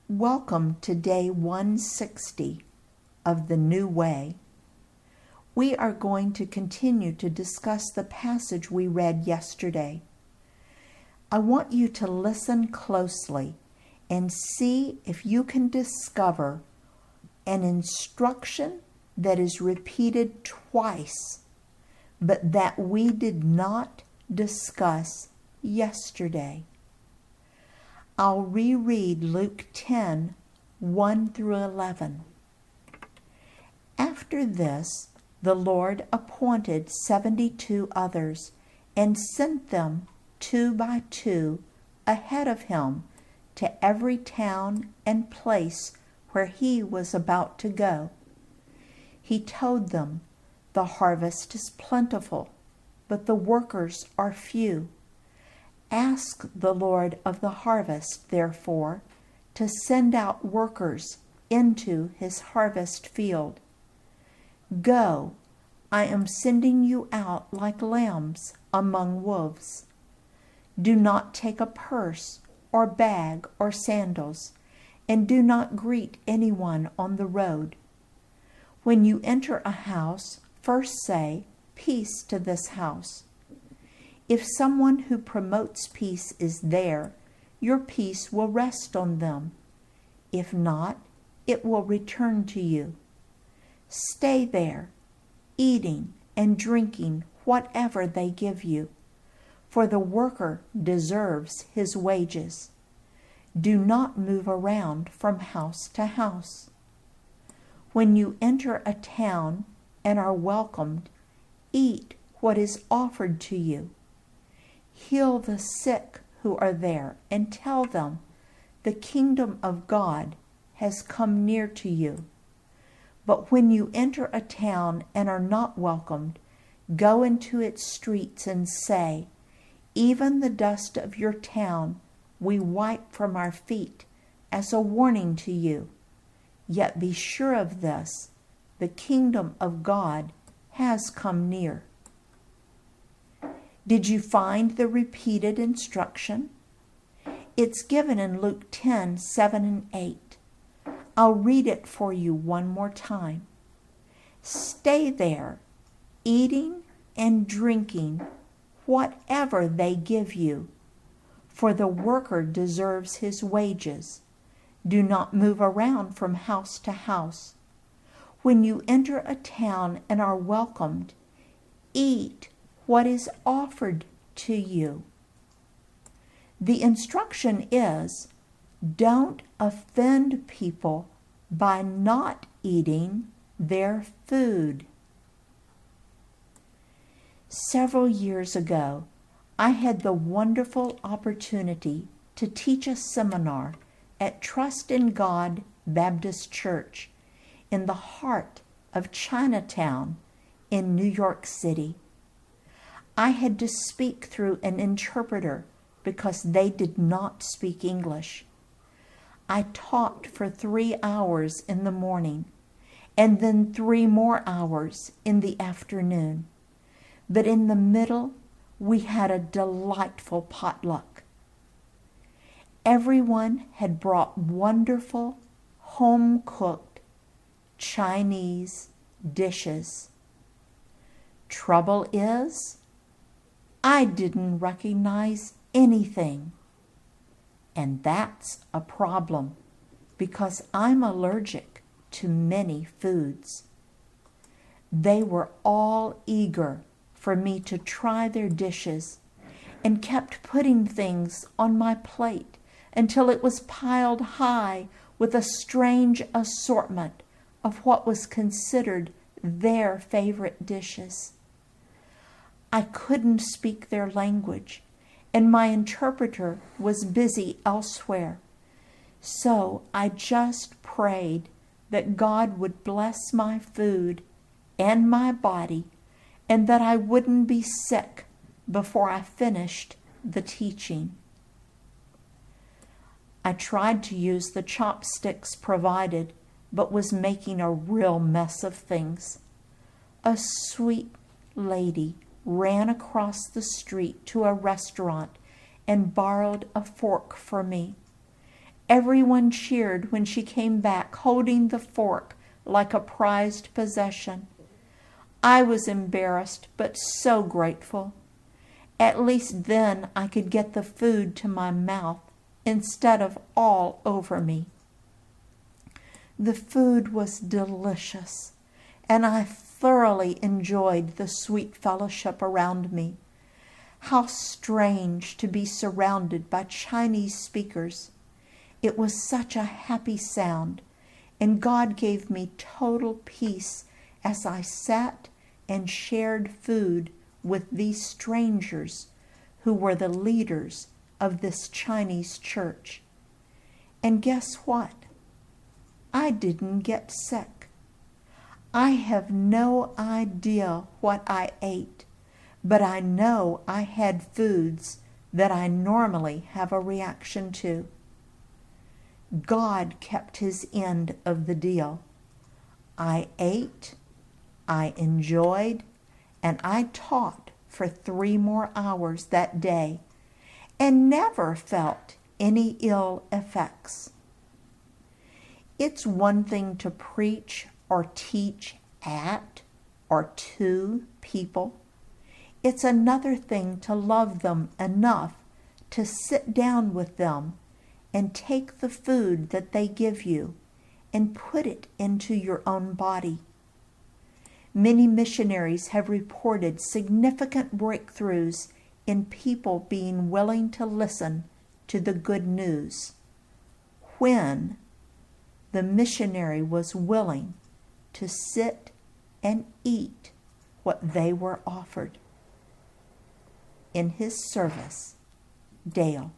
Welcome to day 160 of the New Way. We are going to continue to discuss the passage we read yesterday. I want you to listen closely and see if you can discover an instruction that is repeated twice, but that we did not discuss yesterday. I'll reread Luke 10, 1 through 11. After this, the Lord appointed 72 others and sent them 2 by 2 ahead of him to every town and place where he was about to go. He told them, "The harvest is plentiful, but the workers are few. Ask the Lord of the harvest, therefore, to send out workers into his harvest field. Go, I am sending you out like lambs among wolves. Do not take a purse or bag or sandals, and do not greet anyone on the road. When you enter a house, first say, 'Peace to this house.' If someone who promotes peace is there, your peace will rest on them. If not, it will return to you. Stay there, eating and drinking whatever they give you, for the worker deserves his wages. Do not move around from house to house. When you enter a town and are welcomed, eat what is offered to you. Heal the sick who are there and tell them, 'The kingdom of God has come near to you.' But when you enter a town and are not welcomed, go into its streets and say, 'Even the dust of your town we wipe from our feet as a warning to you. Yet be sure of this, the kingdom of God has come near.'" Did you find the repeated instruction? It's given in Luke 10, 7 and 8. I'll read it for you one more time. Stay there, eating and drinking whatever they give you, for the worker deserves his wages. Do not move around from house to house. When you enter a town and are welcomed, eat what is offered to you. The instruction is, don't offend people by not eating their food. Several years ago, I had the wonderful opportunity to teach a seminar at Trust in God Baptist Church in the heart of Chinatown in New York City. I had to speak through an interpreter because they did not speak English. I taught for 3 hours in the morning and then 3 more hours in the afternoon. But in the middle, we had a delightful potluck. Everyone had brought wonderful, home-cooked Chinese dishes. Trouble is, I didn't recognize anything. And that's a problem because I'm allergic to many foods. They were all eager for me to try their dishes and kept putting things on my plate until it was piled high with a strange assortment of what was considered their favorite dishes. I couldn't speak their language, and my interpreter was busy elsewhere. So I just prayed that God would bless my food and my body, and that I wouldn't be sick before I finished the teaching. I tried to use the chopsticks provided, but was making a real mess of things. A sweet lady ran across the street to a restaurant and borrowed a fork for me. Everyone cheered when she came back, holding the fork like a prized possession. I was embarrassed, but so grateful. At least then I could get the food to my mouth instead of all over me. The food was delicious, and I thoroughly enjoyed the sweet fellowship around me. How strange to be surrounded by Chinese speakers. It was such a happy sound, and God gave me total peace as I sat and shared food with these strangers who were the leaders of this Chinese church. And guess what? I didn't get sick. I have no idea what I ate, but I know I had foods that I normally have a reaction to. God kept his end of the deal. I ate, I enjoyed, and I taught for 3 more hours that day and never felt any ill effects. It's one thing to preach or teach at or to people. It's another thing to love them enough to sit down with them and take the food that they give you and put it into your own body. Many missionaries have reported significant breakthroughs in people being willing to listen to the good news when the missionary was willing to sit and eat what they were offered. In his service, Dale.